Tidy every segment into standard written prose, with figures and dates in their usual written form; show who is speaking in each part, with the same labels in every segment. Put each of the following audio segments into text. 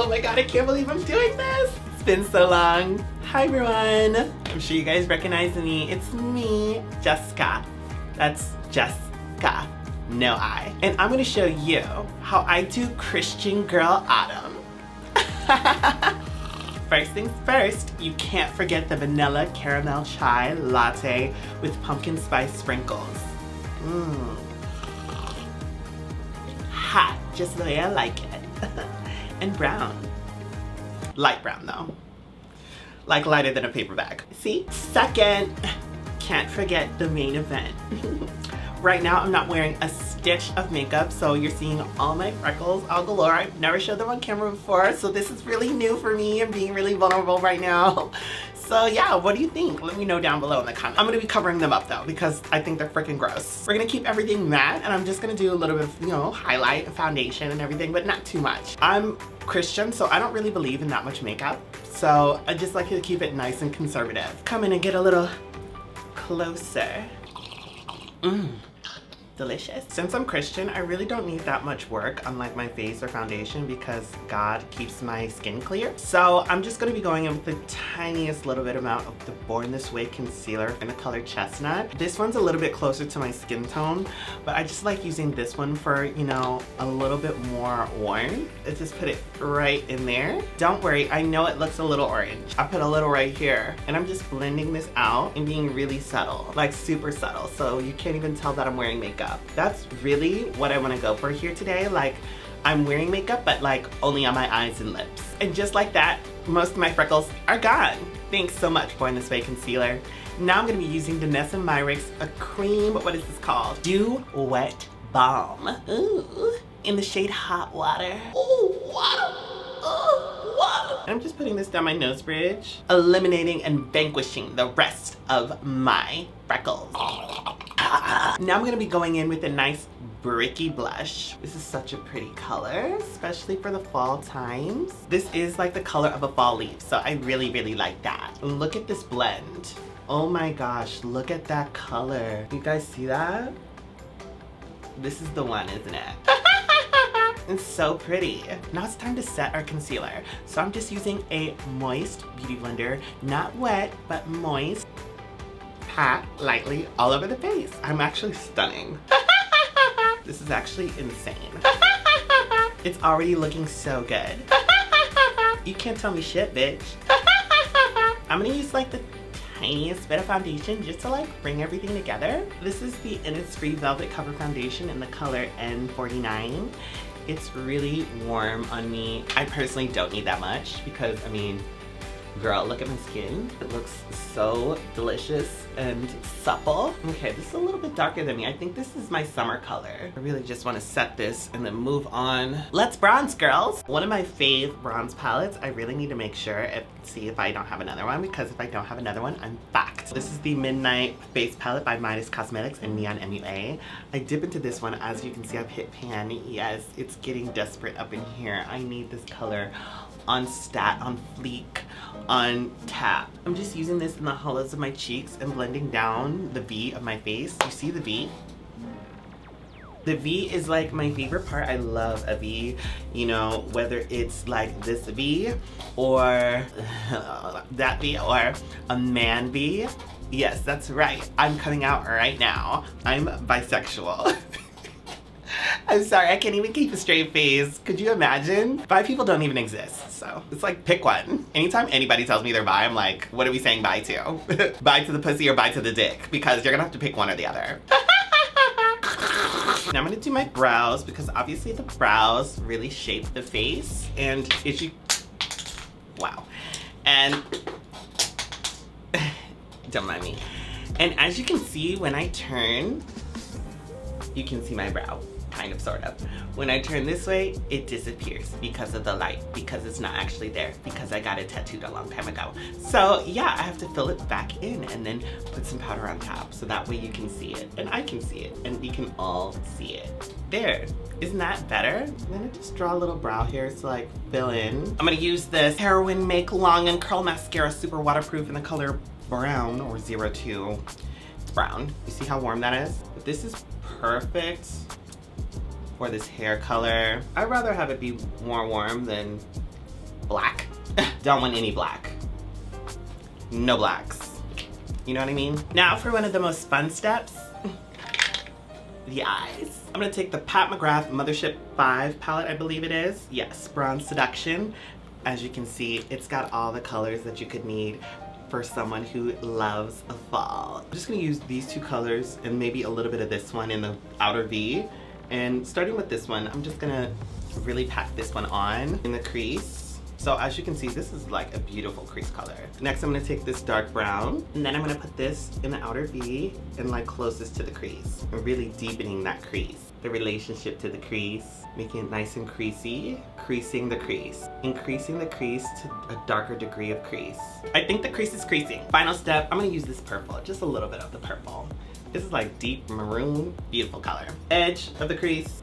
Speaker 1: my god, I can't believe I'm doing this. It's been so long. Hi everyone. I'm sure you guys recognize me. It's me, Jessica. That's Jessica, no I. And I'm gonna show you how I do Christian Girl Autumn. First things first, you can't forget the vanilla caramel chai latte with pumpkin spice sprinkles. Hot, just the way I like it. And brown. Light brown though. Like lighter than a paper bag. See? Second, can't forget the main event. Right now I'm not wearing a stitch of makeup, so you're seeing all my freckles all galore. I've never showed them on camera before, so this is really new for me. I'm being really vulnerable right now. So yeah, what do you think? Let me know down below in the comments. I'm gonna be covering them up though, because I think they're freaking gross. We're gonna keep everything matte, and I'm just gonna do a little bit of, you know, highlight and foundation and everything, but not too much. I'm Christian, so I don't really believe in that much makeup. So I just like to keep it nice and conservative. Come in and get a little closer. Delicious. Since I'm Christian, I really don't need that much work on like my face or foundation because God keeps my skin clear. So I'm just gonna be going in with the tiniest little bit amount of the Born This Way concealer in the color Chestnut. This one's a little bit closer to my skin tone, but I just like using this one for, you know, a little bit more warm. I just put it right in there. Don't worry, I know it looks a little orange. I put a little right here, and I'm just blending this out and being really subtle, like super subtle, so you can't even tell that I'm wearing makeup. That's really what I want to go for here today. Like, I'm wearing makeup, but like only on my eyes and lips. And just like that, most of my freckles are gone. Thanks so much, Born This Way concealer. Now I'm gonna be using Danessa Myricks, a cream, what is this called? Dew Wet Balm. Ooh, in the shade Hot Water. Ooh, water. Water. I'm just putting this down my nose bridge, eliminating and vanquishing the rest of my freckles. Now I'm gonna be going in with a nice bricky blush. This is such a pretty color, especially for the fall times. This is like the color of a fall leaf, so I really, really like that. Look at this blend. Oh my gosh, look at that color. You guys see that? This is the one, isn't it? It's so pretty. Now it's time to set our concealer. So I'm just using a moist beauty blender, not wet, but moist. Pat lightly all over the face. I'm actually stunning. This is actually insane. It's already looking so good. You can't tell me shit, bitch. I'm gonna use like the tiniest bit of foundation just to like bring everything together. This is the Innisfree Velvet Cover Foundation in the color N49. It's really warm on me. I personally don't need that much because, I mean, girl, look at my skin. It looks so delicious and supple. Okay, this is a little bit darker than me. I think this is my summer color. I really just want to set this and then move on. Let's bronze, girls. One of my fave bronze palettes. I really need to make sure see if I don't have another one, because if I don't have another one, I'm fucked. This is the Midnight Face Palette by Midas Cosmetics and Neon MUA. I dip into this one. As you can see, I've hit pan. Yes, it's getting desperate up in here. I need this color on stat, on fleek, on tap. I'm just using this in the hollows of my cheeks and blending down the V of my face. You see the V? The V is like my favorite part. I love a V, you know, whether it's like this V or that V or a man V. Yes, that's right. I'm coming out right now. I'm bisexual. I'm sorry, I can't even keep a straight face. Could you imagine? Bi people don't even exist, so it's like, pick one. Anytime anybody tells me they're bi, I'm like, what are we saying bye to? Bye to the pussy or bye to the dick? Because you're gonna have to pick one or the other. Now I'm gonna do my brows, because obviously the brows really shape the face, and if you, wow. And, don't mind me. And as you can see, when I turn, you can see my brow. Kind of, sort of. When I turn this way, it disappears because of the light, because it's not actually there, because I got it tattooed a long time ago. So yeah, I have to fill it back in and then put some powder on top, so that way you can see it, and I can see it, and we can all see it. There, isn't that better? I'm gonna just draw a little brow hair to like fill in. I'm gonna use this Heroin Make Long and Curl Mascara, super waterproof, in the color brown, or 02. It's brown. You see how warm that is? But this is perfect for this hair color. I'd rather have it be more warm than black. Don't want any black. No blacks. You know what I mean? Now for one of the most fun steps, the eyes. I'm gonna take the Pat McGrath Mothership 5 palette, I believe it is. Yes, Bronze Seduction. As you can see, it's got all the colors that you could need for someone who loves a fall. I'm just gonna use these two colors and maybe a little bit of this one in the outer V. And starting with this one, I'm just gonna really pack this one on in the crease. So as you can see, this is like a beautiful crease color. Next, I'm gonna take this dark brown, and then I'm gonna put this in the outer V and like closest to the crease. I'm really deepening that crease. The relationship to the crease, making it nice and creasy, creasing the crease, increasing the crease to a darker degree of crease. I think the crease is creasing. Final step, I'm gonna use this purple, just a little bit of the purple. This is like deep maroon, beautiful color. Edge of the crease,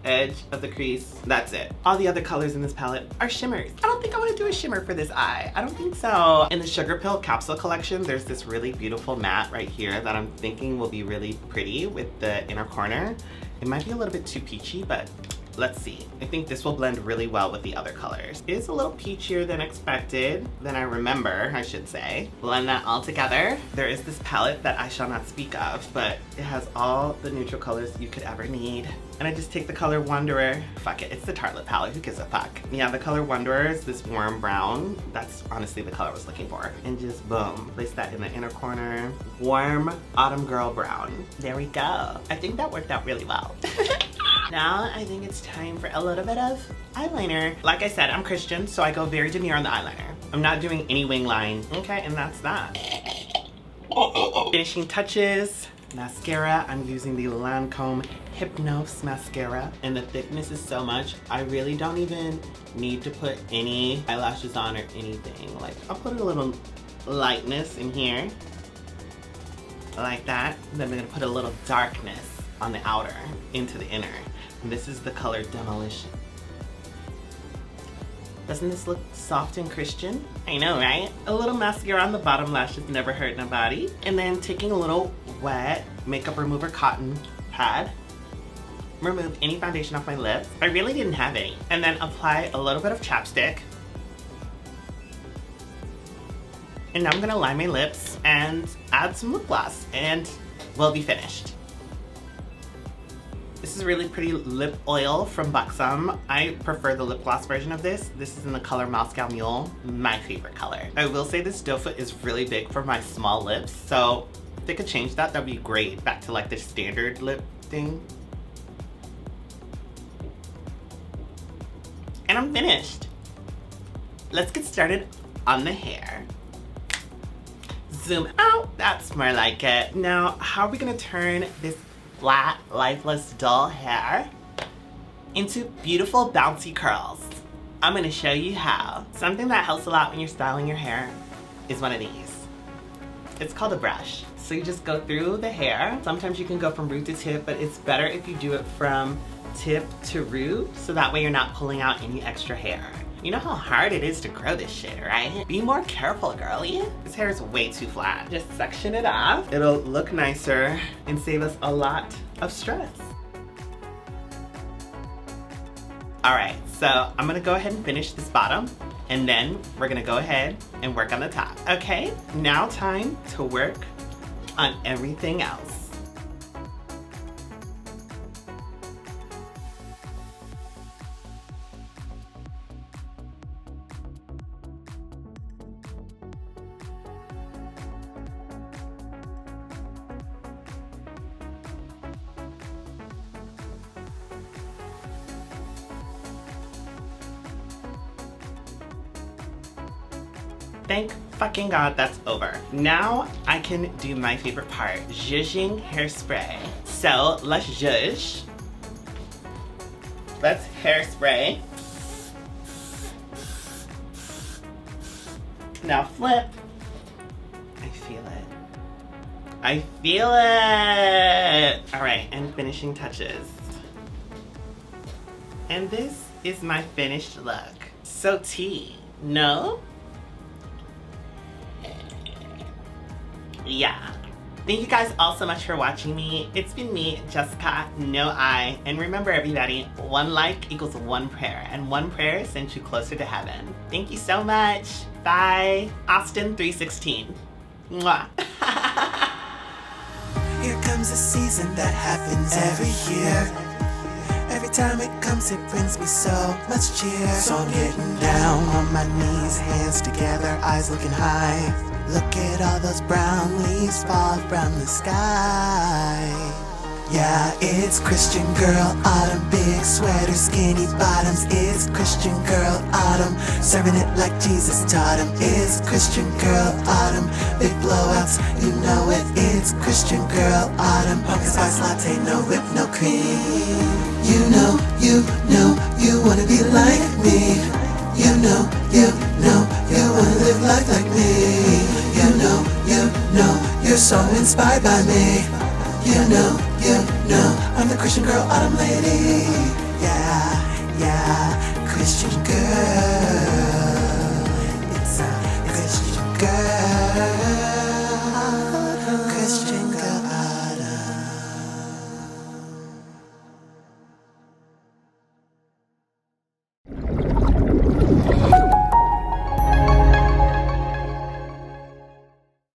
Speaker 1: that's it. All the other colors in this palette are shimmers. I don't think I wanna do a shimmer for this eye. I don't think so. In the Sugar Pill capsule collection, there's this really beautiful matte right here that I'm thinking will be really pretty with the inner corner. It might be a little bit too peachy, but let's see. I think this will blend really well with the other colors. It is a little peachier than expected, than I remember, I should say. Blend that all together. There is this palette that I shall not speak of, but it has all the neutral colors you could ever need. And I just take the color Wanderer. Fuck it, it's the Tartelette palette, who gives a fuck? Yeah, the color Wanderer is this warm brown. That's honestly the color I was looking for. And just boom, place that in the inner corner. Warm Autumn Girl Brown. There we go. I think that worked out really well. Now I think it's time for a little bit of eyeliner. Like I said, I'm Christian, so I go very demure on the eyeliner. I'm not doing any wing line. Okay, and that's that. Finishing touches. Mascara, I'm using the Lancome Hypnose mascara, and the thickness is so much, I really don't even need to put any eyelashes on or anything. Like, I'll put a little lightness in here, like that. And then I'm gonna put a little darkness on the outer into the inner. And this is the color Demolition. Doesn't this look soft and Christian? I know, right? A little mascara on the bottom lashes never hurt nobody. And then taking a little wet makeup remover cotton pad, remove any foundation off my lips. I really didn't have any. And then apply a little bit of chapstick. And now I'm gonna line my lips and add some lip gloss, and we'll be finished. This is really pretty lip oil from Buxom. I prefer the lip gloss version of this. This is in the color Moscow Mule, my favorite color. I will say this doe foot is really big for my small lips, so if they could change that, that'd be great. Back to like the standard lip thing. And I'm finished. Let's get started on the hair. Zoom out, that's more like it. Now, how are we gonna turn this flat, lifeless, dull hair into beautiful, bouncy curls? I'm gonna show you how. Something that helps a lot when you're styling your hair is one of these. It's called a brush. So you just go through the hair. Sometimes you can go from root to tip, but it's better if you do it from tip to root, so that way you're not pulling out any extra hair. You know how hard it is to grow this shit, right? Be more careful, girlie. This hair is way too flat. Just section it off. It'll look nicer and save us a lot of stress. All right, so I'm gonna go ahead and finish this bottom, and then we're gonna go ahead and work on the top. Okay, now time to work on everything else. Thank fucking God that's over. Now I can do my favorite part, zhuzhing hairspray. So let's zhuzh. Let's hairspray. Now flip. I feel it. I feel it. All right, and finishing touches. And this is my finished look. So tea, no? Yeah. Thank you guys all so much for watching me. It's been me, Jessica, no I. And remember everybody, one like equals one prayer, and one prayer sends you closer to heaven. Thank you so much. Bye. Austin 316. Mwah.
Speaker 2: Here comes a season that happens every year. Every time it comes, it brings me so much cheer. So I'm getting down on my knees, hands together, eyes looking high. Look at all those brown leaves fall from the sky. Yeah, it's Christian girl autumn, big sweater, skinny bottoms. It's Christian girl autumn, serving it like Jesus taught him. It's Christian girl autumn, big blowouts, you know it. It's Christian girl autumn, pumpkin spice latte, no whip, no cream. You know, you wanna be like me. You know, you wanna live life like me. You know, you're so inspired by me. You know, I'm the Christian girl autumn lady. Yeah, Christian girl. It's a Christian girl.